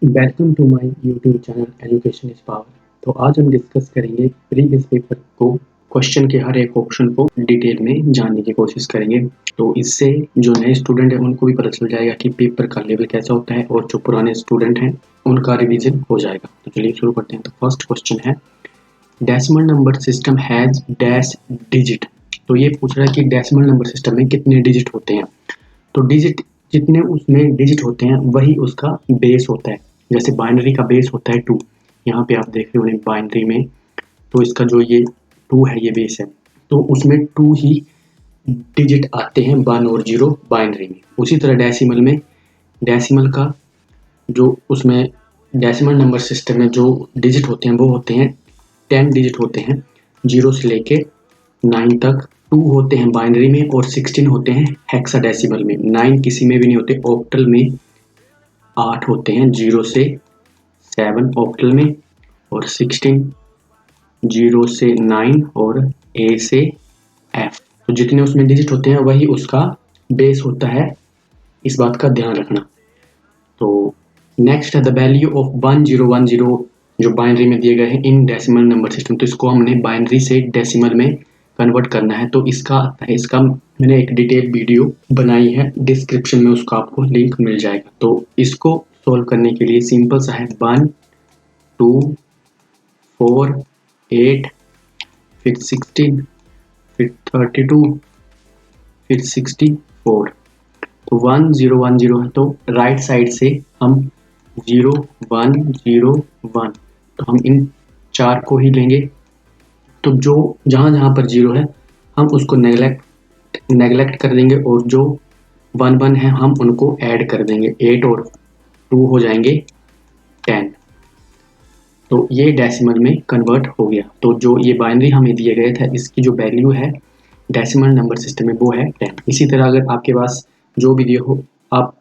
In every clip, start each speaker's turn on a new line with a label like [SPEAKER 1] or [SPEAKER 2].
[SPEAKER 1] Welcome to my YouTube channel education is power. तो आज हम डिस्कस करेंगे प्रीवियस पेपर को, क्वेश्चन के हर एक ऑप्शन को डिटेल में जानने की कोशिश करेंगे। तो इससे जो नए स्टूडेंट हैं उनको भी पता चल जाएगा कि पेपर का लेवल कैसा होता है, और जो पुराने स्टूडेंट हैं उनका रिवीजन हो जाएगा। तो चलिए शुरू करते हैं। तो फर्स्ट क्वेश्चन है, decimal number system has dash digit. तो ये पूछ रहा है कि डेसिमल नंबर सिस्टम में कितने डिजिट होते हैं। तो डिजिट जितने उसमें डिजिट होते हैं वही उसका बेस होता है। जैसे बाइनरी का बेस होता है 2, यहाँ पे आप देख रहे होंगे बाइनरी में, तो इसका जो ये 2 है ये बेस है, तो उसमें 2 ही डिजिट आते हैं 1 और 0 बाइनरी में। उसी तरह डेसिमल का जो उसमें डेसिमल नंबर सिस्टम में जो डिजिट होते हैं वो होते हैं 10 डिजिट होते हैं 0 से लेके 9 तक। 2 होते हैं बाइनरी में और 16 होते हैं हेक्साडेसिमल में। 9 किसी में भी नहीं होते। ऑक्टल में 8 होते हैं 0 से 7 ऑक्टल में, और 16 0 से 9 और A से F। तो जितने उसमें डिजिट होते हैं वही उसका बेस होता है, इस बात का ध्यान रखना। तो नेक्स्ट है द वैल्यू ऑफ 1010 जो बाइनरी में दिए गए हैं इन डेसिमल नंबर सिस्टम। तो इसको हमने बाइनरी से डेसिमल में कन्वर्ट करना है। तो इसका मैंने एक डिटेल वीडियो बनाई है, डिस्क्रिप्शन में उसका आपको लिंक मिल जाएगा। तो इसको सोल्व करने के लिए सिंपल सा है, 1 2 4 8 फिर 16 फिर 32 फिर 64। तो 1 0 1 0 है, तो राइट साइड से हम 0 1 0 1, तो हम इन 4 को ही लेंगे। तो जो जहाँ पर 0 है हम उसको नेगलेक्ट कर देंगे, और जो 1 1 है हम उनको ऐड कर देंगे। 8 और 2 हो जाएंगे 10। तो ये डेसिमल में कन्वर्ट हो गया। तो जो ये बाइनरी हमें दिए गए थे इसकी जो वैल्यू है डेसिमल नंबर सिस्टम में वो है 10। इसी तरह अगर आपके पास जो भी दिए हो, आप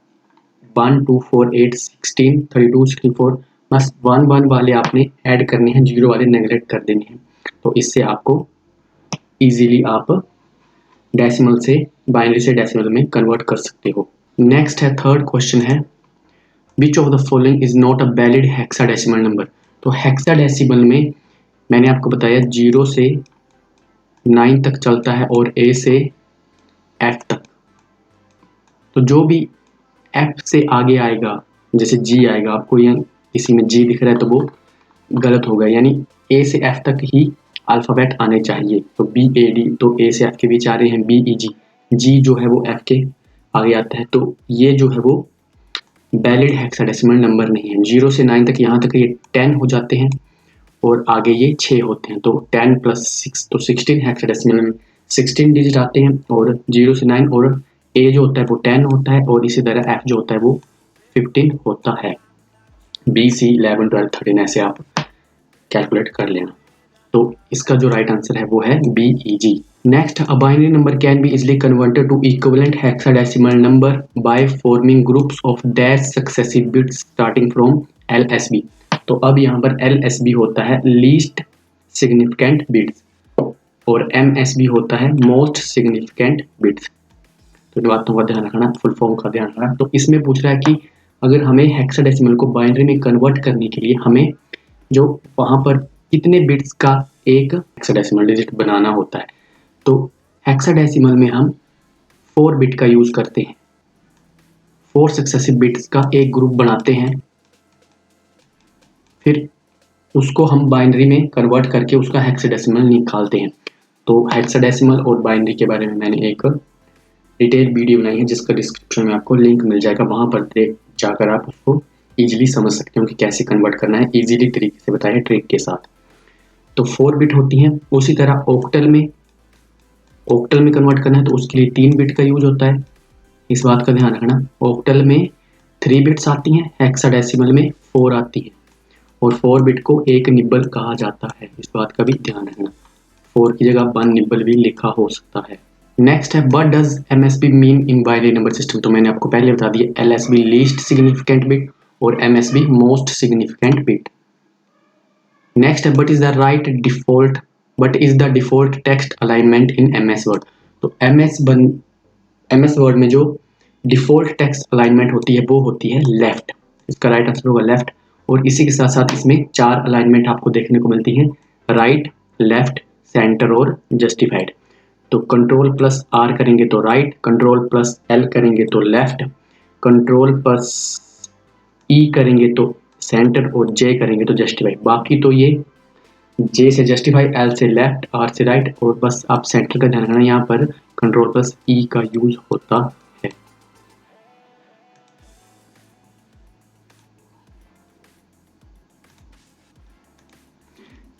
[SPEAKER 1] 1 2 4 8 16 32 64 बस 1 1 वाले आपने ऐड करने हैं, 0 वाले नेगलेक्ट कर देने हैं। तो इससे आपको इजीली आप डेसिमल से बाइनरी से डेसिमल में कन्वर्ट कर सकते हो। नेक्स्ट है थर्ड क्वेश्चन है, which of the following is not a valid hexadecimal number. तो हेक्साडेसिमल में मैंने आपको बताया 0 से 9 तक चलता है और A से F तक। तो जो भी F से आगे आएगा, जैसे G आएगा, आपको यहाँ इसी में G दिख रहा है तो वो गलत होगा, यानी A से F तक ही अल्फ़ाबेट आने चाहिए। तो B A D, तो A से F के बीच आ रहे हैं B E G, G जो है वो F के आगे आता है। तो ये जो है वो वैलिड हेक्साडेसिमल नंबर नहीं है। 0 से 9 तक, यहाँ तक ये 10 हो जाते हैं और आगे ये 6 होते हैं। तो 10 + 6 तो 16 हेक्साडेसिमल में 16 डिजिट आते हैं, और 0 से 9, और A जो होता है वो 10 होता है, और इसी तरह F जो होता है वो 15 होता है। B C 11 12 13 ऐसे आप कैलकुलेट कर लेना। तो इसका जो राइट आंसर है वो है B E G। Next, a binary number can be easily converted to equivalent hexadecimal number by forming groups of dash successive bits starting from LSB। तो अब यहाँ पर LSB होता है लीस्ट सिग्निफिकेंट बिट्स, और MSB होता है मोस्ट सिग्निफिकेंट बिट्स। तो इन बातों का ध्यान रखना, फुल फॉर्म का ध्यान रखना। तो इसमें पूछ रहा है कि अगर हमें हेक्साडेसिमल को बाइनरी में कन्वर्ट करने के लिए हमें जो वहाँ पर कितने बिट्स का एक हेक्साडेसिमल डिजिट बनाना होता है। तो हेक्साडेसिमल में हम 4 बिट का यूज करते हैं। 4 सक्सेसिव बिट्स का एक ग्रुप बनाते हैं, फिर उसको हम बाइनरी में कन्वर्ट करके उसका हेक्साडेसिमल निकालते हैं। तो हेक्साडेसिमल और बाइनरी के बारे में मैंने एक डिटेल वीडियो बनाई है जिसका डिस्क्रिप्शन में आपको लिंक मिल जाएगा। वहाँ पर जाकर आप उसको इजीली समझ सकते हो कि कैसे कन्वर्ट करना है, इजीली तरीके से बताया ट्रिक के साथ। तो 4 बिट होती हैं। उसी तरह ऑक्टल में कन्वर्ट करना है तो उसके लिए 3 बिट का यूज होता है, इस बात का ध्यान रखना। ऑक्टल में 3 बिट्स आती हैं, हेक्साडेसिमल में 4 आती है, और 4 बिट को एक निब्बल कहा जाता है, इस बात का भी ध्यान रखना। 4 की जगह 1 निब्बल भी लिखा हो सकता है। नेक्स्ट है, what does MSB mean in binary number system. तो मैंने आपको पहले बता दिया, LSB लीस्ट सिग्निफिकेंट बिट और MSB most significant bit. Next है, what is the default text alignment in MS word. तो MS वर्ड में जो डिफॉल्ट टेक्स्ट अलाइनमेंट होती है वो होती है लेफ्ट। इसका राइट आंसर होगा लेफ्ट। और इसी के साथ साथ इसमें 4 अलाइनमेंट आपको देखने को मिलती हैं, राइट, लेफ्ट, सेंटर और जस्टिफाइड। तो कंट्रोल प्लस आर करेंगे तो राइट, कंट्रोल प्लस एल करेंगे तो लेफ्ट, कंट्रोल प्लस ई करेंगे तो सेंटर और जे करेंगे तो जस्टिफाइड। बाकी तो ये जे से जस्टिफाई, एल से लेफ्ट, आर से राइट, और बस आप सेंटर का ध्यान रखना, यहाँ पर कंट्रोल प्लस ई का यूज होता है।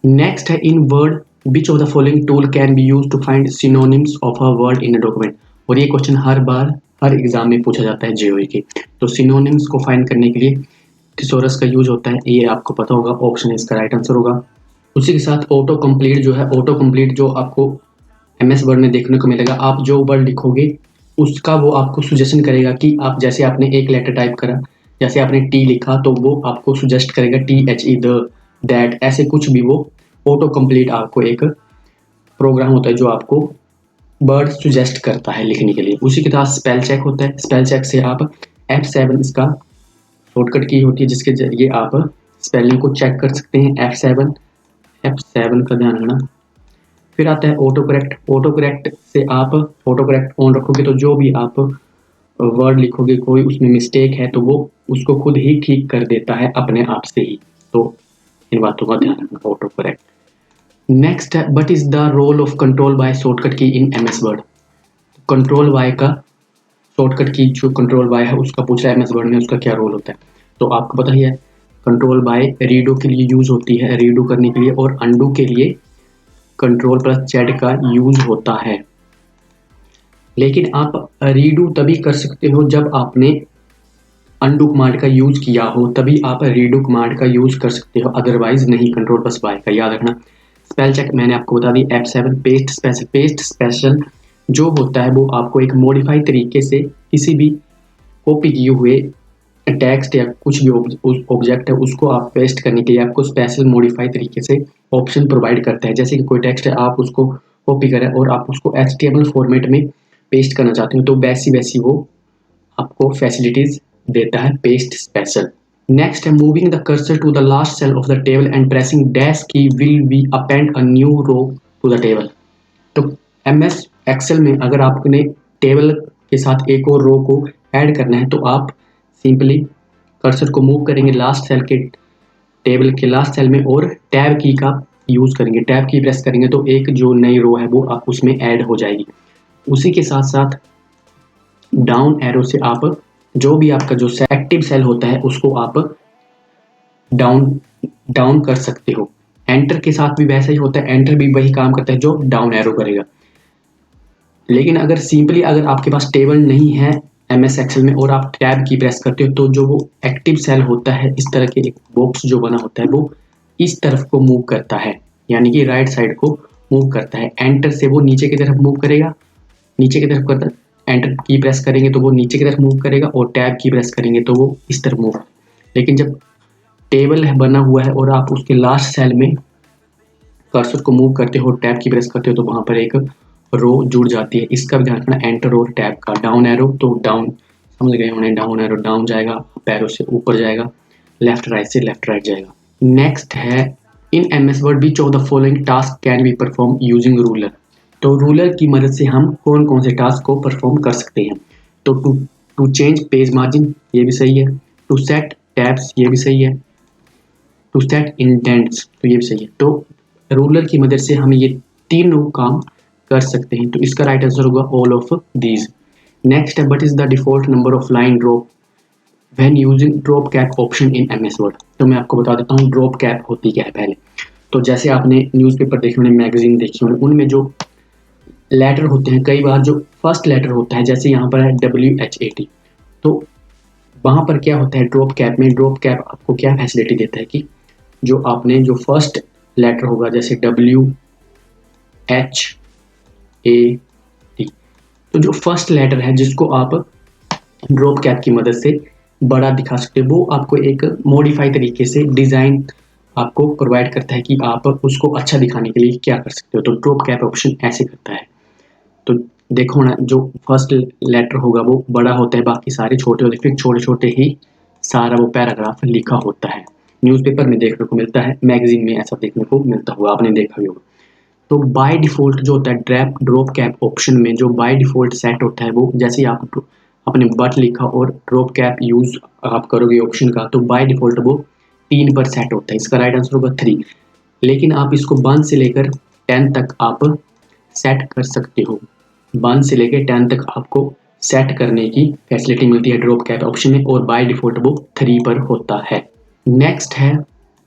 [SPEAKER 1] नेक्स्ट है in word which of the following tool can be use to find synonyms of a word in a document. और ये क्वेश्चन हर एग्जाम में पूछा जाता है जेईई के। तो सिनोनिम्स को फाइंड करने के लिए थिसॉरस का यूज होता है, ये आपको पता होगा, ऑप्शन इसका राइट आंसर होगा। उसी के साथ ऑटो कंप्लीट जो है, ऑटो कंप्लीट जो आपको एमएस वर्ड में देखने को मिलेगा, आप जो वर्ड लिखोगे उसका वो आपको सुजेशन करेगा कि आप जैसे आपने एक लेटर टाइप करा, जैसे आपने टी लिखा तो वो आपको सुजेस्ट करेगा THE, द, दैट, ऐसे कुछ भी वो ऑटो कंप्लीट आपको एक प्रोग्राम होता है जो आपको वर्ड सुजेस्ट करता है लिखने के लिए। उसी के साथ स्पेल चेक होता है, स्पेल चेक से आप F7 इसका शॉर्टकट की होती है जिसके जरिए आप स्पेलिंग को चेक कर सकते हैं। F7 का ध्यान रखना। फिर आता है ऑटो करेक्ट, ऑटो करेक्ट से आप ऑटो करेक्ट ऑन रखोगे तो जो भी आप वर्ड लिखोगे कोई उसमें मिस्टेक है तो वो उसको खुद ही ठीक कर देता है अपने आप से ही। तो इन बातों का ध्यान रखना, ऑटो करेक्ट। नेक्स्ट है what is the role of control Y shortcut key in MS Word. Control Y का शॉर्टकट की जो कंट्रोल बाय है उसका पूछ रहा है MS वर्ड में, उसका क्या रोल होता है। तो आपको पता ही है, कंट्रोल बाय रीडो के लिए यूज होती है, रीडो करने के लिए, और अंडू के लिए कंट्रोल प्लस Z का यूज होता है। लेकिन आप रीडू तभी कर सकते हो जब आपने अंडू कमांड का यूज किया हो, तभी आप रीडू कमांड का यूज कर सकते हो, अदरवाइज नहीं कंट्रोल प्लस Y का। याद रखना। स्पेल चेक मैंने आपको बता दी, F7। Paste special, paste special जो होता है वो आपको एक मॉडिफाइड तरीके से किसी भी कॉपी किए हुए टेक्स्ट या कुछ भी ऑब्जेक्ट है उसको आप पेस्ट करने के लिए आपको स्पेशल मॉडिफाइड तरीके से ऑप्शन प्रोवाइड करता है। जैसे कि कोई टेक्स्ट है, आप उसको कॉपी करें और आप उसको HTML फॉर्मेट में पेस्ट करना चाहते हो तो वैसी वैसी वो आपको फैसिलिटीज देता है पेस्ट स्पेशल। नेक्स्ट है moving the cursor to the last cell of the table and pressing dash key will be append a new row to the table. तो MS एक्सेल में अगर आपने टेबल के साथ एक और रो को ऐड करना है तो आप सिंपली कर्सर को मूव करेंगे लास्ट सेल के, टेबल के लास्ट सेल में, और टैब की का यूज करेंगे, टैब की प्रेस करेंगे तो एक जो नई रो है वो आप उसमें ऐड हो जाएगी। उसी के साथ साथ डाउन एरो से आप जो भी आपका जो एक्टिव सेल होता है उसको आप डाउन कर सकते हो। एंटर के साथ भी वैसा ही होता है, एंटर भी वही काम करता है जो डाउन एरो करेगा। लेकिन अगर सिंपली अगर आपके पास टेबल नहीं है MS एक्सेल में और आप टैब की प्रेस करते हो तो जो वो एक्टिव सेल होता है, इस तरह के एक बॉक्स जो बना होता है वो इस तरफ को मूव करता है, यानी कि राइट साइड को मूव करता है। एंटर से वो नीचे की तरफ मूव करेगा, नीचे की तरफ करता है। एंटर की प्रेस करेंगे तो वो नीचे की तरफ मूव करेगा और टैब की प्रेस करेंगे तो वो इस तरफ मूव। लेकिन जब टेबल है बना हुआ है और आप उसके लास्ट सेल में कर्सर को मूव करते हो, टैब की प्रेस करते हो तो वहां पर एक रो जुड़ जाती है। इसका भी ध्यान रखना, एंटर और टैब का। डाउन एरो तो डाउन, समझ गए होंगे, डाउन एरो डाउन जाएगा, अप एरो से ऊपर जाएगा, लेफ्ट राइट से लेफ्ट राइट जाएगा। नेक्स्ट है इन MS word which of the following task can be perform using ruler. तो रूलर की मदद से हम कौन कौन से टास्क को परफॉर्म कर सकते हैं। तो टू चेंज पेज मार्जिन, ये भी सही है। टू सेट टैब्स, ये भी सही है। टू सेट इंडेंट्स, तो ये भी सही है। तो रूलर की मदद से हम ये तीनों काम कर सकते हैं। तो इसका राइट आंसर होगा ऑल ऑफ दीज। नेक्स्ट है what is the default number of line drop when using drop cap option in MS word. तो मैं आपको बता देता हूँ ड्रॉप कैप होती क्या है पहले। तो जैसे आपने न्यूज़पेपर देखे होंगे, मैगजीन देखी होंगे, उनमें जो लेटर होते हैं, कई बार जो फर्स्ट लेटर होता है, जैसे यहाँ पर है WHAT, तो वहाँ पर क्या होता है ड्रॉप कैप में, ड्रॉप कैप आपको क्या फैसिलिटी देता है कि जो आपने जो फर्स्ट लेटर होगा, जैसे WHAT, तो जो फर्स्ट लेटर है जिसको आप ड्रॉप कैप की मदद से बड़ा दिखा सकते हो, वो आपको एक मॉडिफाई तरीके से डिज़ाइन आपको प्रोवाइड करता है कि आप उसको अच्छा दिखाने के लिए क्या कर सकते हो। तो ड्रॉप कैप ऑप्शन ऐसे करता है। तो देखो ना, जो फर्स्ट लेटर होगा वो बड़ा होता है, बाकी सारे छोटे होते हैं, फिर छोटे छोटे ही सारा वो पैराग्राफ लिखा होता है। न्यूज़पेपर में देखने को मिलता है, मैगजीन में ऐसा देखने को मिलता होगा, आपने देखा भी होगा। तो बाय डिफ़ॉल्ट जो होता है ड्रॉप कैप ऑप्शन में जो बाय डिफ़ॉल्ट सेट होता है वो जैसे ही आपने बट लिखा और ड्रॉप कैप यूज़ आप करोगे ऑप्शन का, तो बाय डिफ़ॉल्ट वो 3 पर सेट होता है। इसका राइट आंसर होगा 3। लेकिन आप इसको 1 से लेकर 10 तक आप सेट कर सकते हो। 1 से लेकर 10 तक आपको सेट करने की फैसिलिटी मिलती है ड्रॉप कैप ऑप्शन में और बाय डिफ़ॉल्ट वो 3 पर होता है। नेक्स्ट है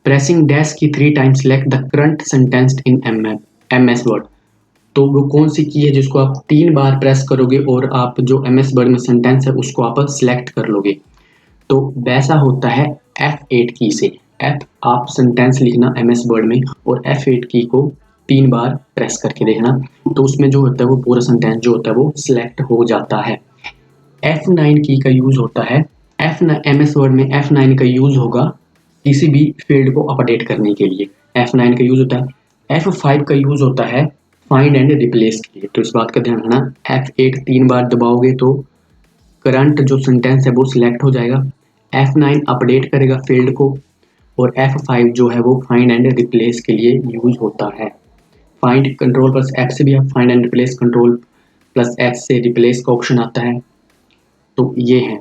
[SPEAKER 1] प्रेसिंग डैश की 3 times select the current sentence in MS Word. तो वो कौन सी की है जिसको आप 3 बार प्रेस करोगे और आप जो एमएस वर्ड में सेंटेंस है उसको आप सिलेक्ट कर लोगे। तो वैसा होता है F8 की से। आप सेंटेंस लिखना एमएस वर्ड में और F8 की को 3 बार प्रेस करके देखना, तो उसमें जो होता है वो पूरा सेंटेंस जो होता है वो सिलेक्ट हो जाता है। F9 की का यूज होता है एमएस वर्ड में F9 का यूज होगा किसी भी फील्ड को अपडेट करने के लिए। F9 का यूज होता है। F5 का यूज होता है फाइंड एंड रिप्लेस के लिए। तो इस बात का ध्यान रखना, F8 3 बार दबाओगे तो करंट जो सेंटेंस है वो सिलेक्ट हो जाएगा। F9 अपडेट करेगा फील्ड को और F5 जो है वो फाइंड एंड रिप्लेस के लिए यूज होता है। फाइंड कंट्रोल प्लस F से भी आप find and replace, control plus F से रिप्लेस का ऑप्शन आता है। तो ये है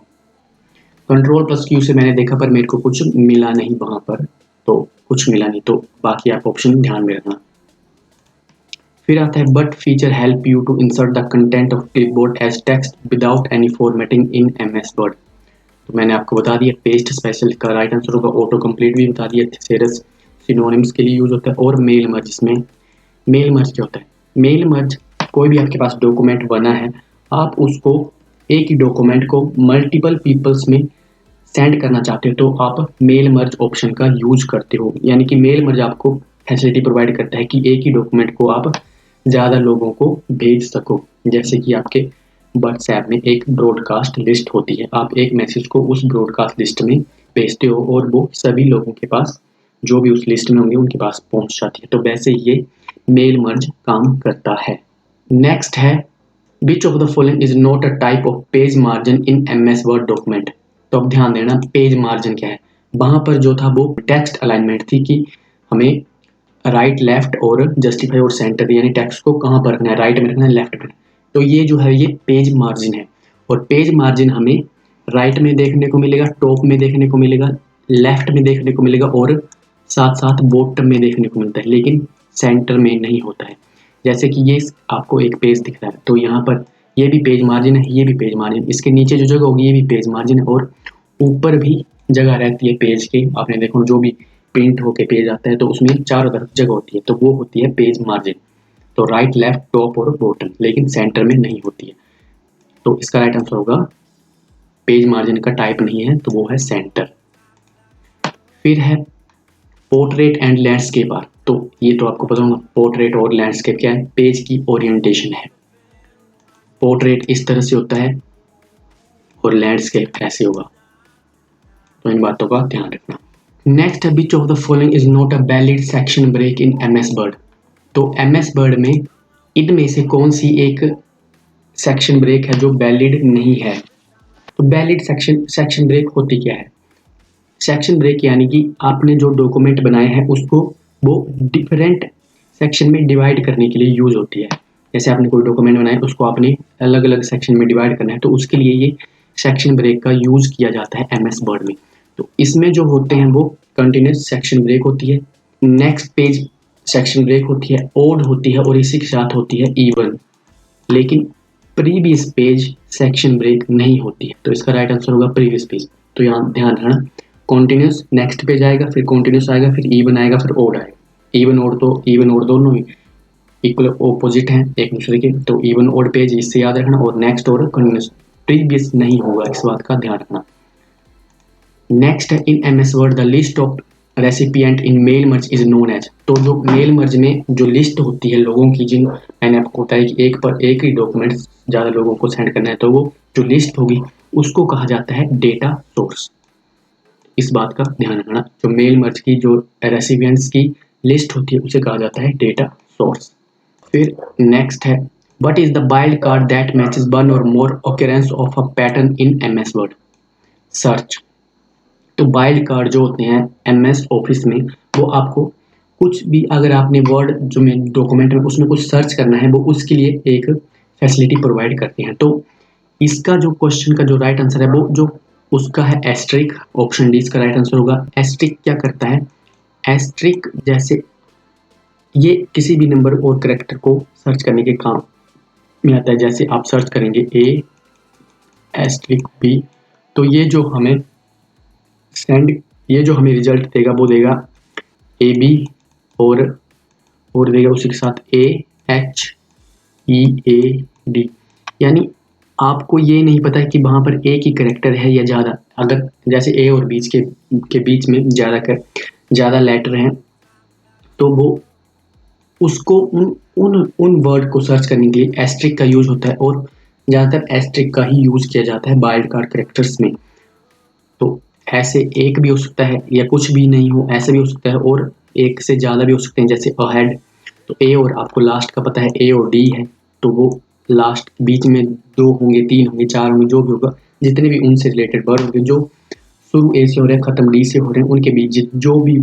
[SPEAKER 1] कंट्रोल प्लस Q से मैंने देखा पर मेरे को कुछ मिला नहीं वहां पर, तो कुछ मिला नहीं, तो बाकी आप ऑप्शन ध्यान में रखना। फिर आता है what feature help you to insert the content of clipboard as text without any formatting in MS Word. तो मैंने आपको बता दिया पेस्ट स्पेशल का राइट आंसर होगा, ऑटो कंप्लीट भी बता दिया, थेसेरस सिनोनिम्स के लिए यूज होता है और मेल मर्ज। इसमें मेल मर्ज क्या होता है? मेल मर्ज कोई भी आपके पास डॉक्यूमेंट बना है, आप उसको एक ही डॉक्यूमेंट को मल्टीपल पीपल्स में सेंड करना चाहते हो तो आप मेल मर्ज ऑप्शन का यूज करते हो। यानी कि मेल मर्ज आपको फैसिलिटी प्रोवाइड करता है कि एक ही डॉक्यूमेंट को आप ज़्यादा लोगों को भेज सको। जैसे कि आपके व्हाट्सएप में एक ब्रॉडकास्ट लिस्ट होती है, आप एक मैसेज को उस ब्रॉडकास्ट लिस्ट में भेजते हो और वो सभी लोगों के पास जो भी उस लिस्ट में होंगे उनके पास पहुंच जाती है। तो वैसे ये मेल मर्ज काम करता है। नेक्स्ट है which of the following is not a type of page margin in MS word document. तो अब ध्यान देना पेज मार्जिन क्या है। वहां पर जो था वो टेक्स्ट अलाइनमेंट थी कि हमें राइट लेफ्ट और जस्टिफाई और सेंटर यानी टेक्स्ट को कहाँ पर रखना है, राइट में रखना है लेफ्ट में। तो ये जो है ये पेज मार्जिन है और पेज मार्जिन हमें राइट में देखने को मिलेगा, टॉप में देखने को मिलेगा, लेफ्ट में देखने को मिलेगा और साथ साथ बॉटम में देखने को मिलता है, लेकिन सेंटर में नहीं होता है। जैसे कि ये आपको एक पेज दिख रहा है तो यहाँ पर ये भी पेज मार्जिन है, ये भी पेज मार्जिन, इसके नीचे जो जगह होगी ये भी पेज मार्जिन है और ऊपर भी जगह रहती है पेज के। आपने देखो जो भी प्रिंट होके पेज आता है तो उसमें चारों तरफ जगह होती है, तो वो होती है पेज मार्जिन। तो राइट लेफ्ट टॉप और बॉटम, लेकिन सेंटर में नहीं होती है। तो इसका राइट आंसर होगा पेज मार्जिन का टाइप नहीं है तो वो है सेंटर। फिर है पोर्ट्रेट एंड लैंडस्केप आर। तो ये तो आपको पता होगा पोर्ट्रेट और लैंडस्केप क्या है, पेज की ओरिएंटेशन है। पोर्ट्रेट इस तरह से होता है और लैंडस्केप ऐसे होगा, तो इन बातों का ध्यान रखना। नेक्स्ट है which of the following is not a valid section break in MS Word. तो एमएस वर्ड में इनमें से कौन सी एक सेक्शन ब्रेक है जो वैलिड नहीं है। तो वैलिड सेक्शन ब्रेक होती क्या है? सेक्शन ब्रेक यानी कि आपने जो डॉक्यूमेंट बनाए हैं उसको वो डिफरेंट सेक्शन में डिवाइड करने के लिए यूज होती है। जैसे आपने कोई डॉक्यूमेंट बनाया उसको आपने अलग अलग सेक्शन में डिवाइड करना है तो उसके लिए ये सेक्शन ब्रेक का यूज किया जाता है एमएस वर्ड में। तो इसमें जो होते हैं वो कंटिन्यूस सेक्शन ब्रेक होती है, नेक्स्ट पेज सेक्शन ब्रेक होती है, ओड होती है और इसी के साथ होती है इवन, लेकिन प्रीवियस पेज सेक्शन ब्रेक नहीं होती है। तो इसका राइट आंसर होगा प्रीवियस पेज। तो यहाँ ध्यान रखना कॉन्टिन्यूस नेक्स्ट पेज आएगा, फिर कॉन्टिन्यूस आएगा, फिर इवन आएगा, फिर ओड आएगा। इवन ओड दोनों ही इक्वल ऑपोजिट हैं एक दूसरे के, तो इवन ओड पेज इससे याद रखना और नेक्स्ट और कंटिन्यूस प्रीवियस नहीं होगा, इस बात का ध्यान रखना। नेक्स्ट है in MS Word the list of recipient in mail merge is known as. तो जो मेल मर्ज में जो लिस्ट होती है लोगों की, जिन मैंने आपको बताया कि एक पर एक ही डॉक्यूमेंट ज़्यादा लोगों को सेंड करना है, तो वो जो लिस्ट होगी उसको कहा जाता है डेटा सोर्स। इस बात का ध्यान रखना, जो मेल मर्ज की जो रेसिपिएंट्स की लिस्ट होती है उसे कहा जाता है डेटा सोर्स। फिर नेक्स्ट है what is the wild card that matches one or more occurrence of a pattern in MS Word. Search. तो वाइल्ड कार्ड जो होते हैं MS ऑफिस में, वो आपको कुछ भी अगर आपने वर्ड जो में डॉक्यूमेंट में उसमें कुछ सर्च करना है, वो उसके लिए एक फैसिलिटी प्रोवाइड करते हैं। तो इसका जो क्वेश्चन का जो राइट आंसर है वो जो उसका है एस्ट्रिक, ऑप्शन डी इसका राइट आंसर होगा। एस्ट्रिक क्या करता है? एस्ट्रिक जैसे ये किसी भी नंबर और कैरेक्टर को सर्च करने के काम में आता है। जैसे आप सर्च करेंगे A एस्ट्रिक B, तो ये जो हमें रिजल्ट देगा वो देगा AB और देगा उसी के साथ AHEAD। यानी आपको ये नहीं पता है कि वहाँ पर एक ही कैरेक्टर है या ज़्यादा। अगर जैसे A और बीच के बीच में ज़्यादा लेटर हैं, तो वो उसको उन वर्ड को सर्च करने के लिए एस्ट्रिक का यूज होता है, और ज़्यादातर एस्ट्रिक का ही यूज किया जाता है वाइल्ड कार्ड कैरेक्टर्स में। तो ऐसे एक भी हो सकता है या कुछ भी नहीं हो, ऐसे भी हो सकता है, और एक से ज़्यादा भी हो सकते हैं। जैसे अहेड, तो A और आपको लास्ट का पता है A और D है, तो वो लास्ट बीच में 2 होंगे, 3 होंगे, 4 होंगे, जो भी होगा, जितने भी उनसे रिलेटेड वर्ड होंगे, जो शुरू A से हो रहे हैं खत्म D से हो रहे हैं, उनके बीच जो भी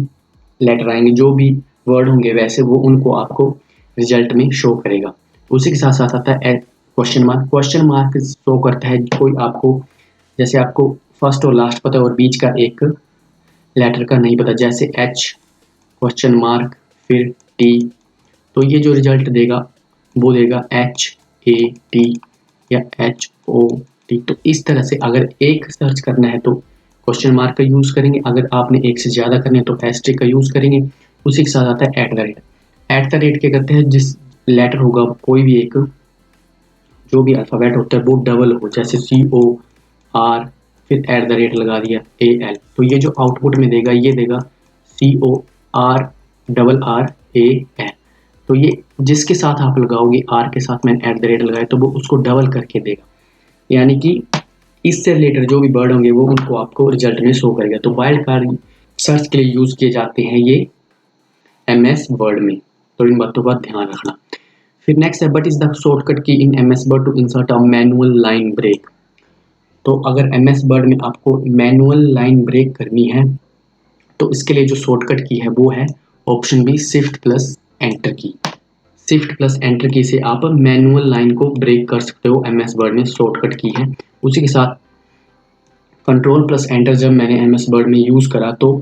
[SPEAKER 1] लेटर आएंगे, जो भी वर्ड होंगे, वैसे वो उनको आपको रिजल्ट में शो करेगा। उसी के साथ साथ आता है question mark. Question mark show करता है कोई आपको, जैसे आपको फर्स्ट और लास्ट पता है और बीच का एक लेटर का नहीं पता, जैसे H क्वेश्चन मार्क फिर T, तो ये जो रिजल्ट देगा वो देगा HAT या HOT। तो इस तरह से अगर एक सर्च करना है तो क्वेश्चन मार्क का यूज़ करेंगे, अगर आपने एक से ज़्यादा करना है तो एस्ट्रिक का यूज़ करेंगे। उसी के साथ आता है एट द रेट क्या करते हैं, जिस लेटर होगा कोई भी एक, जो भी अल्फ़ाबेट होता है वो डबल हो, जैसे COR फिर एट द रेट लगा दिया AL, तो ये जो आउटपुट में देगा ये देगा CORRRAL। तो ये जिसके साथ आप लगाओगे, R के साथ मैंने एट द रेट लगाया, तो वो उसको डबल करके देगा, यानी कि इससे रिलेटेड जो भी वर्ड होंगे वो उनको आपको रिजल्ट में शो करेगा। तो वाइल्ड कार्ड सर्च के लिए यूज़ किए जाते हैं ये MS वर्ड में, तो इन बातों का ध्यान रखना। फिर नेक्स्ट है, what is the shortcut key in MS Word to insert a manual line break. तो अगर MS वर्ड में आपको मैनुअल लाइन ब्रेक करनी है, तो इसके लिए जो शॉर्टकट की है वो है option B, shift plus enter key. Shift plus enter key से आप मैनुअल लाइन को ब्रेक कर सकते हो, MS वर्ड में शॉर्टकट की है। उसी के साथ कंट्रोल प्लस एंटर जब मैंने MS वर्ड में यूज़ करा, तो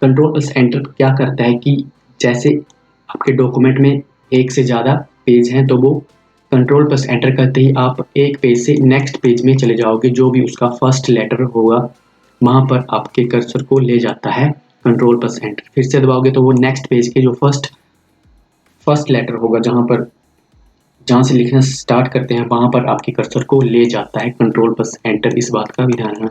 [SPEAKER 1] कंट्रोल प्लस एंटर क्या करता है कि जैसे आपके डॉक्यूमेंट में एक से ज़्यादा पेज हैं, तो वो कंट्रोल प्लस एंटर करते ही आप एक पेज से नेक्स्ट पेज में चले जाओगे, जो भी उसका फर्स्ट लेटर होगा वहाँ पर आपके कर्सर को ले जाता है कंट्रोल प्लस एंटर। फिर से दबाओगे तो वो नेक्स्ट पेज के जो फर्स्ट लेटर होगा, जहाँ से लिखना स्टार्ट करते हैं, वहाँ पर आपके कर्सर को ले जाता है कंट्रोल प्लस एंटर। इस बात का भी ध्यान रखना।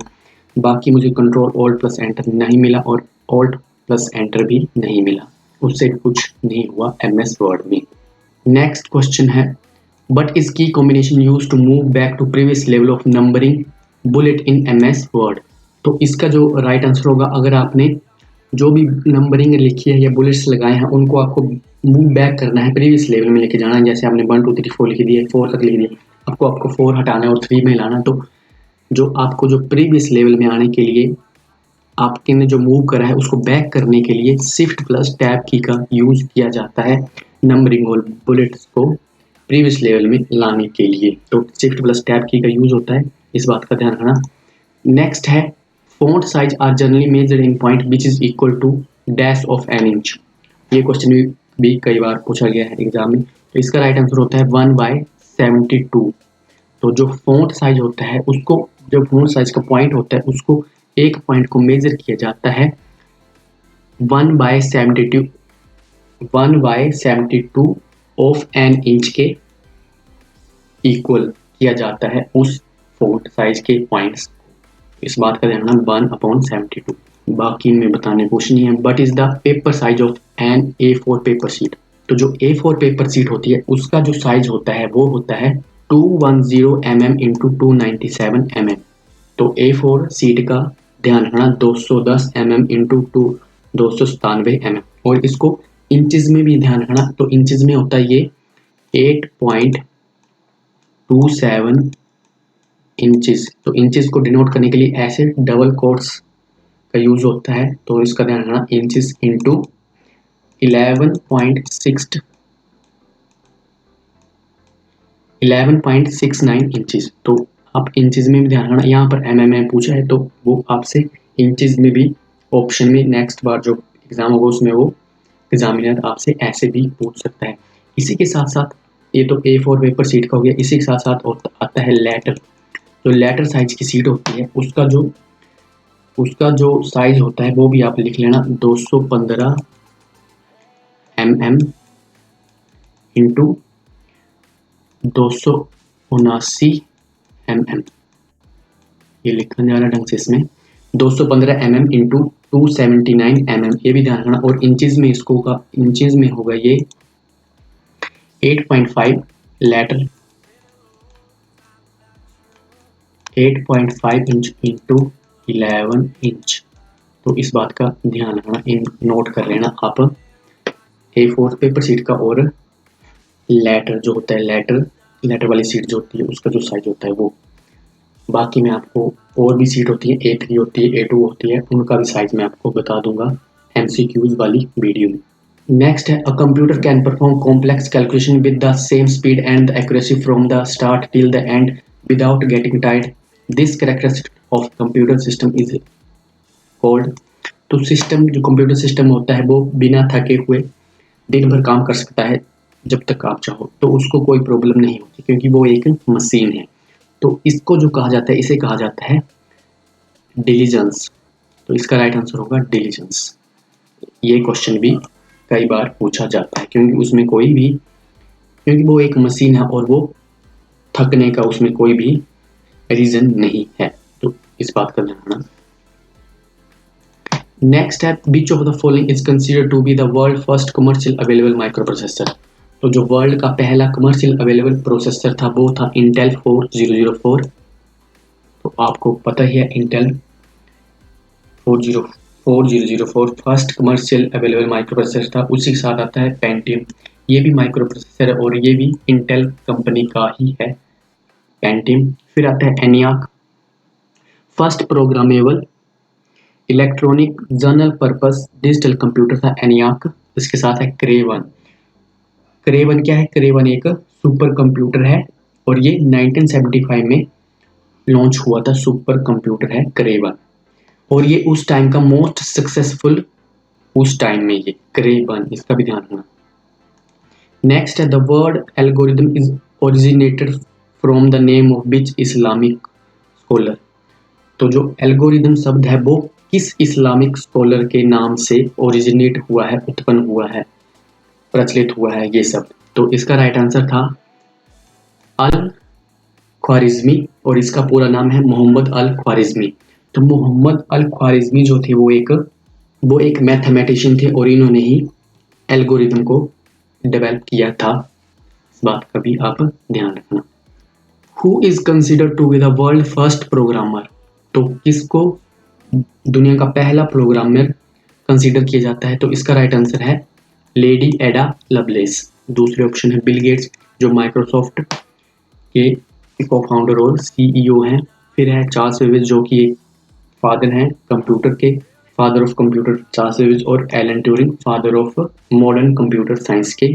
[SPEAKER 1] बाकी मुझे कंट्रोल ऑल्ट प्लस एंटर नहीं मिला और ऑल्ट प्लस एंटर भी नहीं मिला, उससे कुछ नहीं हुआ MS वर्ड में। नेक्स्ट क्वेश्चन है, what is key combination use to move back to previous level of numbering bullet in MS word. तो इसका जो राइट आंसर होगा, अगर आपने जो भी नंबरिंग लिखी है या बुलेट्स लगाए हैं, उनको आपको मूव बैक करना है, प्रीवियस लेवल में लेके जाना है। जैसे आपने 1 2 3 4 लिख दिया, 4 तक लिख दिया, आपको 4 हटाना है और 3 में लाना। तो जो आपको जो प्रीवियस लेवल में आने के लिए आपके ने जो मूव करा है, उसको बैक करने के लिए शिफ्ट प्लस टैब की का यूज किया जाता है नंबरिंग और बुलेट्स को प्रीवियस लेवल में लाने के लिए। तो शिफ्ट प्लस टैब की का यूज होता है, इस बात का ध्यान रखना। नेक्स्ट है, font size are generally measured in point which is equal to dash of an inch. ये क्वेश्चन भी कई बार पूछा गया है एग्जाम में। तो इसका राइट आंसर होता है 1/72। तो जो फॉन्ट साइज होता है उसको, जो फॉन्ट साइज का पॉइंट होता है उसको, एक पॉइंट को मेजर किया जाता है 1/72 ऑफ एन इंच के इक्वल किया जाता है उस फॉन्ट साइज के पॉइंट्स। इस बात का ध्यान रखना, 1/72। बाकी में बताने कुछ नहीं है। What is the paper size of an A4 paper sheet. तो जो A4 पेपर शीट होती है उसका जो साइज होता है वो होता है 210 mm इंटू 297 mm। तो A4 शीट का ध्यान रखना 210 mm इंटू 297 mm। और इसको इंचेस में भी ध्यान रखना, तो इंचेस में होता है ये 8.27 इंचेस। तो इंचेस को डिनोट करने के लिए ऐसे डबल कोट्स का यूज होता है, तो इसका ध्यान रखना, इंचेस इंटू 11.69 इंचेस। तो आप इंचेस में भी ध्यान रखना, यहाँ पर mm पूछा है तो वो आपसे इंचेस में भी ऑप्शन में नेक्स्ट बार जो एग्जाम होगा उसमें वो एग्जामिनर आपसे ऐसे भी पूछ सकता है। इसी के साथ साथ ये तो A4 पेपर सीट का हो गया, इसी के साथ साथ आता है लेटर। जो लेटर साइज की सीट होती है उसका जो साइज होता है वो भी आप लिख लेना, 215 mm इंटू 279 mm। ये लिखना जा रहा ढंग से, इसमें 215 mm इंटू 279 mm, ये भी ध्यान रखना। और इंचेस में इंचेस में होगा ये 8.5 लेटर, 8.5 इंच इंटू 11 इंच। तो इस बात का ध्यान रखना, इन नोट कर लेना आप। A4 पेपर सीट का और लेटर जो होता है, लेटर वाली सीट जो होती है उसका जो साइज होता है वो। बाकी मैं आपको और भी सीट होती है, A3 होती है, A2 होती है, उनका भी साइज मैं आपको बता दूंगा MCQs वाली वीडियो में। नेक्स्ट है, a computer can perform complex calculation with the same speed and accuracy from the start till the end without getting tired. This characteristic of computer system is called. तो system, जो computer system होता है वो बिना थके हुए दिन भर काम कर सकता है जब तक आप चाहो, तो उसको कोई प्रॉब्लम नहीं होती क्योंकि वो एक मशीन है। तो इसको जो कहा जाता है, इसे कहा जाता है डिलीजेंस। तो इसका राइट आंसर होगा डिलीजेंस। ये क्वेश्चन भी कई बार पूछा जाता है क्योंकि वो एक मशीन है और वो थकने का उसमें कोई भी रीजन नहीं है। तो इस बात का ध्यान रखना। नेक्स्ट है, which of the following is considered to be the world first commercial available micro processor. तो जो वर्ल्ड का पहला कमर्शियल अवेलेबल प्रोसेसर था वो था इंटेल 4004। तो आपको पता ही है Intel 4004 first commercial available micro processor था। उसी के साथ आता है पेंटियम, ये भी माइक्रो प्रोसेसर है और ये भी इंटेल कंपनी का ही है, पेंटियम। फिर आता है ENIAC, first programmable electronic general purpose digital computer था एनियाक। इसके साथ है क्रेवन। क्रेवन क्या है? क्रेवन एक सुपर कंप्यूटर है और ये 1975 में लॉन्च हुआ था। सुपर कंप्यूटर है क्रेवन और ये उस टाइम का मोस्ट सक्सेसफुल, उस टाइम में ये क्रेवन, इसका भी ध्यान रखना। नेक्स्ट है, the word algorithm is originated from the name of which Islamic scholar. तो जो एल्गोरिथम शब्द है वो किस इस्लामिक स्कॉलर के नाम से ओरिजिनेट हुआ है, उत्पन्न हुआ है, प्रचलित हुआ है ये शब्द। तो इसका राइट आंसर था अल ख्वारिज़मी और इसका पूरा नाम है मोहम्मद अल ख्वारिज़मी। तो मोहम्मद अल ख्वारिज़मी जो थे वो एक मैथमेटिशियन थे और इन्होंने ही एल्गोरिथम को डेवलप किया था। इस बात का भी आप ध्यान रखना। Who is considered to be the world first programmer. तो किसको दुनिया का पहला प्रोग्रामर कंसीडर किया जाता है? तो इसका राइट आंसर है लेडी एडा लवलेस। दूसरे ऑप्शन है बिल गेट्स जो माइक्रोसॉफ्ट के को फाउंडर और CEO हैं। फिर है चार्ल्स बेबेज जो कि एक फादर हैं कंप्यूटर के, father of computer Charles Babbage. और Alan Turing father of modern computer science के।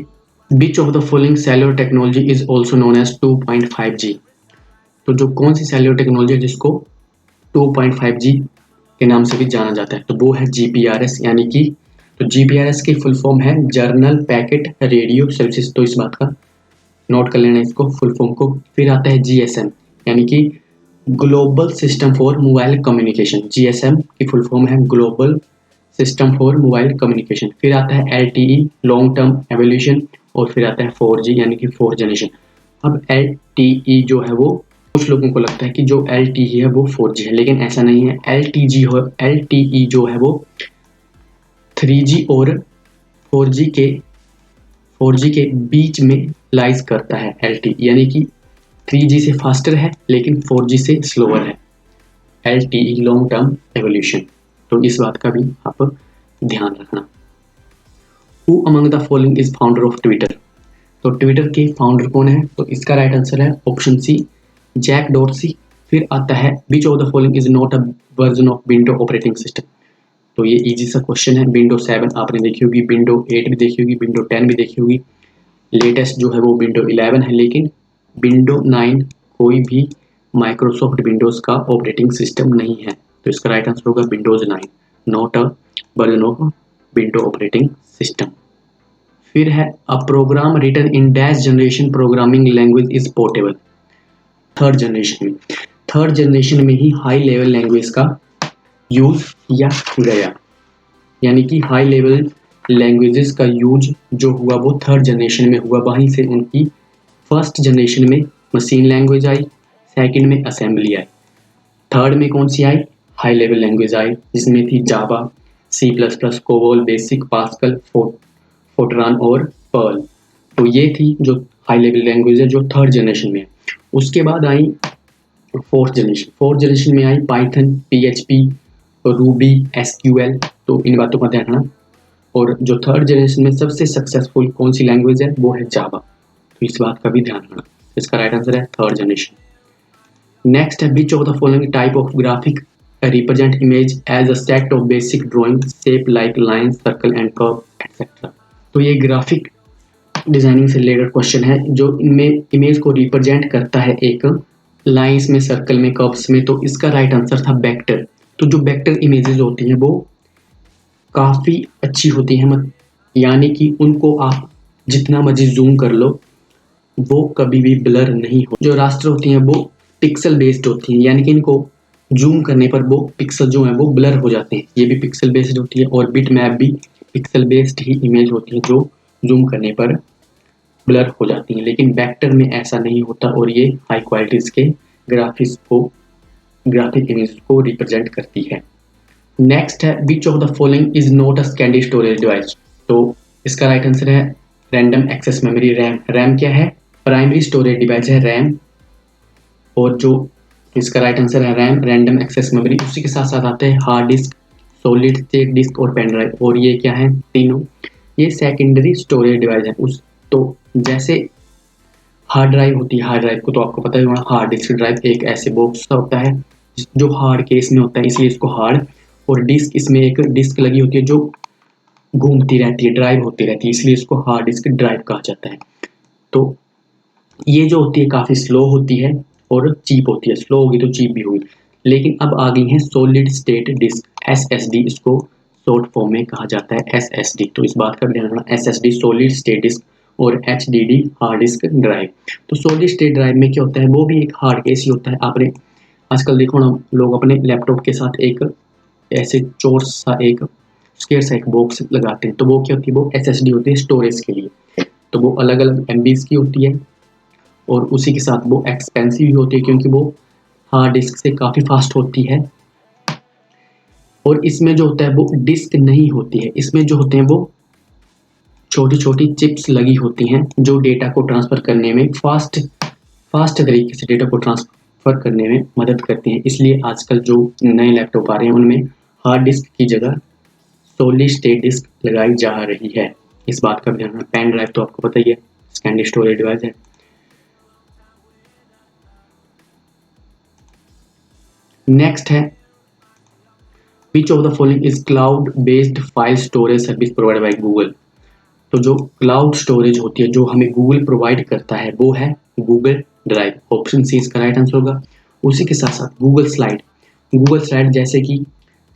[SPEAKER 1] Which of the following cellular technology is also known as 2.5G। तो जो कौन सी सेलुलर टेक्नोलॉजी है जिसको 2.5G के नाम से भी जाना जाता है? तो वो है GPRS, यानी कि तो GPRS की फुल फॉर्म है जर्नल पैकेट रेडियो सर्विसेज। तो इस बात का नोट कर लेना इसको, फुल फॉर्म को। फिर आता है GSM यानी कि global system for mobile communication. GSM की फुल फॉर्म है global system for mobile communication. फिर आता है LTE लॉन्ग टर्म एवोल्यूशन और फिर आता है 4G यानी कि 4th जनरेशन। अब LTE जो है वो कुछ लोगों को लगता है कि जो LTE है वो 4G है, लेकिन ऐसा नहीं है। LTE जो है वो 3G और 4G के बीच में लाइज करता है LTE, यानी कि 3G से फास्टर है लेकिन 4G से स्लोअर है। LTE long term evolution. तो इस बात का भी आप ध्यान रखना। Who among the following is founder of Twitter. तो ट्विटर के फाउंडर कौन है? तो इसका राइट आंसर है ऑप्शन सी जैक डॉर्सी। फिर आता है which of the following is not a version of window operating system. तो ये इजी सा क्वेश्चन है। विंडो 7 आपने देखी होगी, विंडो 8 भी देखी होगी, विंडो 10 भी देखी होगी, लेटेस्ट जो है वो विंडो 11 है, लेकिन विंडो 9 कोई भी माइक्रोसॉफ्ट विंडोज़ का ऑपरेटिंग सिस्टम नहीं है। तो इसका राइट आंसर होगा Windows 9, not a version of window operating system. फिर है a program written in dash generation programming language is portable. Third generation में, थर्ड जनरेशन में ही हाई लेवल लैंग्वेज का यूज किया गया, यानी कि हाई लेवल लैंग्वेजेस का यूज जो हुआ वो थर्ड जनरेशन में हुआ। वहीं से उनकी फर्स्ट जनरेशन में मशीन लैंग्वेज आई, सेकंड में असेंबली आई, थर्ड में कौन सी आई, हाई लेवल लैंग्वेज आई, जिसमें थी Java, C plus plus, COBOL, BASIC, Pascal, Fortran और पर्ल। तो ये थी जो हाई लेवल लैंग्वेज है जो थर्ड जनरेशन में है। उसके बाद आई फोर्थ जनरेशन। फोर्थ जनरेशन में आई पाइथन, पीएचपी, रूबी, एसक्यूएल। तो इन बातों का ध्यान रखना। और जो थर्ड जनरेशन में सबसे सक्सेसफुल कौन सी लैंग्वेज है वो है जावा। तो इस बात का भी ध्यान रखना। इसका राइट आंसर है थर्ड जनरेशन। नेक्स्ट है which of the following type of graphic represent image as a set of basic drawing shape like line, circle and curve etcetera. तो ये ग्राफिक डिजाइनिंग से रिलेटेड क्वेश्चन है जो इनमें image को represent करता है एक लाइंस में, सर्कल में, कर्व्स में। तो इसका राइट आंसर था वेक्टर। तो जो वेक्टर इमेजेस होती हैं वो काफ़ी अच्छी होती हैं, यानी कि उनको आप जितना मर्जी जूम कर लो वो कभी भी ब्लर नहीं हो। जो रास्टर होती हैं वो पिक्सल बेस्ड होती हैं, यानी कि इनको जूम करने पर वो पिक्सल जो है वो ब्लर हो जाते हैं। ये भी पिक्सल बेस्ड होती है और बिट मैप भी पिक्सल बेस्ड ही इमेज होती है जो जूम करने पर ब्लर हो जाती हैं। लेकिन वेक्टर में ऐसा नहीं होता और ये हाई क्वालिटीज़ के ग्राफिक इमेज को रिप्रेजेंट करती है। नेक्स्ट है which of the following is not a secondary storage device. तो इसका राइट आंसर है random access memory, RAM. RAM क्या है, प्राइमरी स्टोरेज डिवाइस है रैम। और जो इसका राइट आंसर है रैम, रैंडम एक्सेस मेमोरी। उसी के साथ साथ आते हैं hard disk, solid state disk और पेन ड्राइव। और ये क्या है, तीनों ये सेकेंडरी स्टोरेज डिवाइस है। उस तो जैसे हार्ड ड्राइव होती है, हार्ड ड्राइव को तो आपको पता है, हार्ड डिस्क ड्राइव एक ऐसे बॉक्स होता है जो हार्ड केस में होता है, इसलिए इसको हार्ड। और डिस्क, इसमें एक डिस्क लगी होती है जो घूमती रहती है, ड्राइव होती रहती है, इसलिए इसको हार्ड डिस्क ड्राइव कहा जाता है। तो ये जो होती है काफ़ी स्लो होती है और चीप होती है। स्लो होगी तो चीप भी होगी। लेकिन अब आ गई है सॉलिड स्टेट डिस्क, एसएसडी, इसको शॉर्ट फॉर्म में कहा जाता है एसएसडी। तो इस बात का ध्यान रखना, एसएसडी सॉलिड स्टेट डिस्क और एचडीडी हार्ड डिस्क ड्राइव। तो सॉलिड स्टेट ड्राइव में क्या होता है, वो भी एक हार्ड केस ही होता है। आपने आजकल देखो ना, लोग अपने लैपटॉप के साथ एक ऐसे चोर सा एक स्क्वायर सा एक बॉक्स लगाते हैं। तो वो क्या होती है, वो एसएसडी होती है स्टोरेज के लिए। तो वो अलग अलग एमबीज की होती है और उसी के साथ वो एक्सपेंसिव भी होती है क्योंकि वो हार्ड डिस्क से काफ़ी फास्ट होती है। और इसमें जो होता है वो डिस्क नहीं होती है, इसमें जो होते हैं वो छोटी छोटी चिप्स लगी होती हैं जो डेटा को ट्रांसफ़र करने में फास्ट तरीके से डेटा को ट्रांसफ़र करने में मदद करती हैं। इसलिए आजकल जो नए लैपटॉप आ रहे हैं उनमें हार्ड डिस्क की जगह सॉलिड स्टेट डिस्क लगाई जा रही है। इस बात का भी ध्यान रखना। पेन ड्राइव तो आपको पता ही है, सेकेंडरी स्टोरेज डिवाइस है। नेक्स्ट है which of the following is cloud based file storage service provide by Google. तो जो क्लाउड स्टोरेज होती है जो हमें गूगल प्रोवाइड करता है वो है गूगल ड्राइव। ऑप्शन सी इसका राइट आंसर होगा। उसी के साथ साथ गूगल स्लाइड,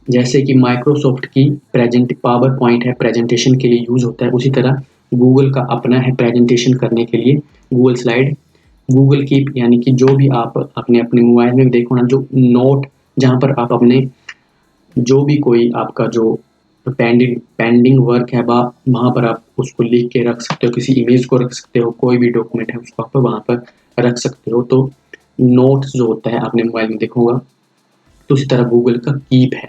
[SPEAKER 1] जैसे कि माइक्रोसॉफ्ट की प्रेजेंट पावर पॉइंट है, प्रेजेंटेशन के लिए यूज होता है, उसी तरह गूगल का अपना है प्रेजेंटेशन करने के लिए गूगल स्लाइड। गूगल कीप, यानी कि जो भी आप अपने मोबाइल में देखो ना, जो नोट जहाँ पर आप अपने जो भी कोई आपका जो पेंडिंग वर्क है वहाँ पर आप उसको लिख के रख सकते हो, किसी इमेज को रख सकते हो, कोई भी डॉक्यूमेंट है उसको आप वहाँ पर रख सकते हो। तो नोट्स जो होता है आपने मोबाइल में देखा होगा, तो उसी तरह गूगल का कीप है।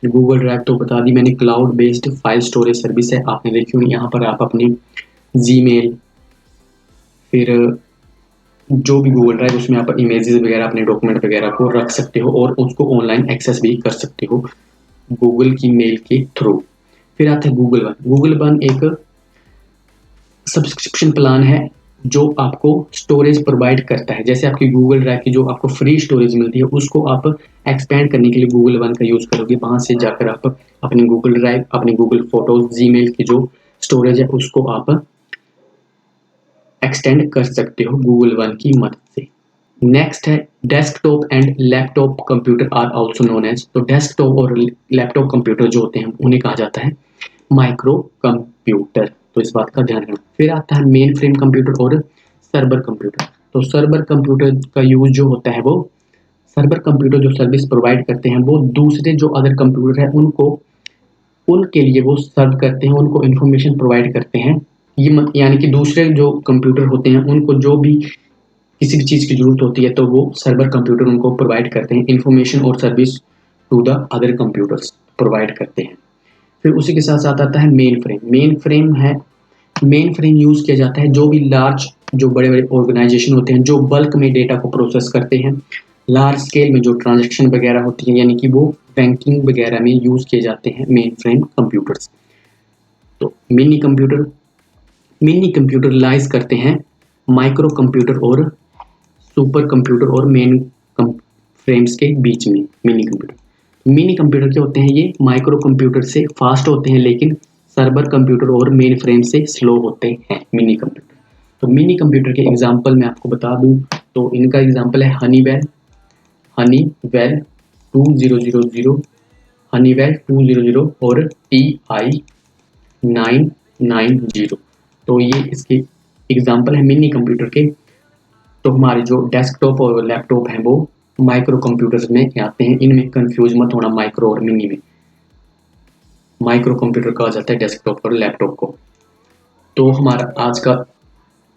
[SPEAKER 1] गूगल ड्राइव तो बता दी मैंने, cloud based file storage service है, आपने देखी होगी। यहाँ पर आप अपने जीमेल, फिर जो भी गूगल ड्राइव उसमें आप इमेजेस वगैरह, अपने डॉक्यूमेंट वगैरह को रख सकते हो और उसको ऑनलाइन एक्सेस भी कर सकते हो गूगल की मेल के थ्रू। फिर आता है गूगल वन। गूगल वन एक सब्सक्रिप्शन प्लान है जो आपको स्टोरेज प्रोवाइड करता है, जैसे आपकी गूगल ड्राइव की जो आपको फ्री स्टोरेज मिलती है उसको आप एक्सपेंड करने के लिए गूगल वन का यूज़ करोगे। वहाँ से जाकर आप अपनी गूगल ड्राइव, अपनी गूगल फोटोज, जीमेल की जो स्टोरेज है उसको आप एक्सटेंड कर सकते हो गूगल वन की मदद से। नेक्स्ट है desktop and laptop computer are also known as. तो डेस्कटॉप और लैपटॉप कंप्यूटर जो होते हैं उन्हें कहा जाता है माइक्रो कंप्यूटर। तो इस बात का ध्यान रखना। फिर आता है मेन फ्रेम कंप्यूटर और सर्वर कंप्यूटर। तो सर्वर कंप्यूटर का यूज जो होता है वो, सर्वर कंप्यूटर जो सर्विस प्रोवाइड करते हैं वो दूसरे जो अदर कंप्यूटर है उनको, उनके लिए वो सर्व करते हैं, उनको इन्फॉर्मेशन प्रोवाइड करते हैं। यानी कि दूसरे जो कंप्यूटर होते हैं उनको जो भी किसी भी चीज़ की ज़रूरत होती है तो वो सर्वर कंप्यूटर उनको प्रोवाइड करते हैं, इन्फॉर्मेशन और service to the other computers provide करते हैं। फिर उसी के साथ साथ आता है मेन फ्रेम। मेन फ्रेम है, मेन फ्रेम यूज़ किया जाता है जो भी लार्ज, जो बड़े बड़े ऑर्गेनाइजेशन होते हैं जो बल्क में डेटा को प्रोसेस करते हैं, लार्ज स्केल में जो ट्रांजेक्शन वगैरह होती है, यानी कि वो बैंकिंग वगैरह में यूज़ किए जाते हैं मेन फ्रेम कंप्यूटर्स। तो मिनी कंप्यूटर लाइज करते हैं माइक्रो कंप्यूटर और सुपर कंप्यूटर और मेन फ्रेम्स के बीच में। मिनी कंप्यूटर क्या होते हैं, ये माइक्रो कंप्यूटर से फास्ट होते हैं लेकिन सर्वर कंप्यूटर और मेन फ्रेम से स्लो होते हैं मिनी कंप्यूटर। तो मिनी कंप्यूटर के एग्जांपल मैं आपको बता दूं तो इनका एग्जांपल है हनीवेल 2000, हनीवेल 200 और TI-990। तो ये इसके एग्जांपल है मिनी कंप्यूटर के। तो हमारे जो डेस्कटॉप और लैपटॉप हैं वो माइक्रो कंप्यूटर्स में आते हैं। इनमें कंफ्यूज मत होना माइक्रो और मिनी में। माइक्रो कंप्यूटर कहा जाता है डेस्कटॉप और लैपटॉप को। तो हमारा आज का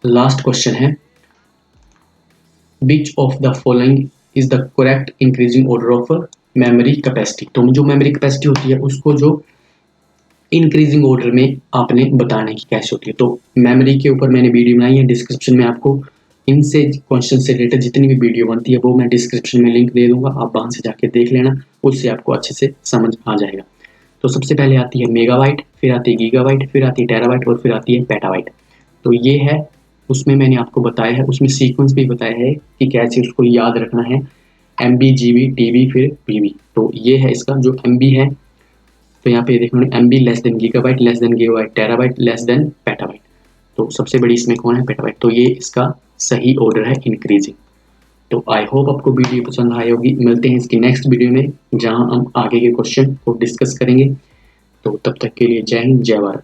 [SPEAKER 1] लास्ट क्वेश्चन है, which of the following is the correct increasing order of memory capacity. तो जो मेमोरी कैपेसिटी होती है उसको जो इंक्रीजिंग ऑर्डर में आपने बताने की कैसे होती है। तो मेमोरी के ऊपर मैंने वीडियो बनाई है, डिस्क्रिप्शन में आपको इनसे क्वेश्चन से रिलेटेड जितनी भी वीडियो बनती है वो मैं डिस्क्रिप्शन में लिंक दे दूंगा, आप वहां से जाके देख लेना, उससे आपको अच्छे से समझ आ जाएगा। तो सबसे पहले आती है मेगाबाइट, फिर आती है गीगाबाइट, फिर आती है टेराबाइट और फिर आती है पेटाबाइट। तो ये है, उसमें मैंने आपको बताया है, उसमें सीक्वेंस भी बताया है कि कैसे उसको याद रखना है, MB GB TB फिर PB। तो ये है इसका जो MB है, तो यहाँ पे देखो MB less than gigabyte, less than gigabyte, terabyte, less than petabyte. तो सबसे बड़ी इसमें कौन है, पेटाबाइट। तो ये इसका सही ऑर्डर है इंक्रीजिंग। तो आई होप आपको वीडियो पसंद आई होगी। मिलते हैं इसकी नेक्स्ट वीडियो में जहां हम आगे के क्वेश्चन को डिस्कस करेंगे। तो तब तक के लिए जय हिंद, जय भारत।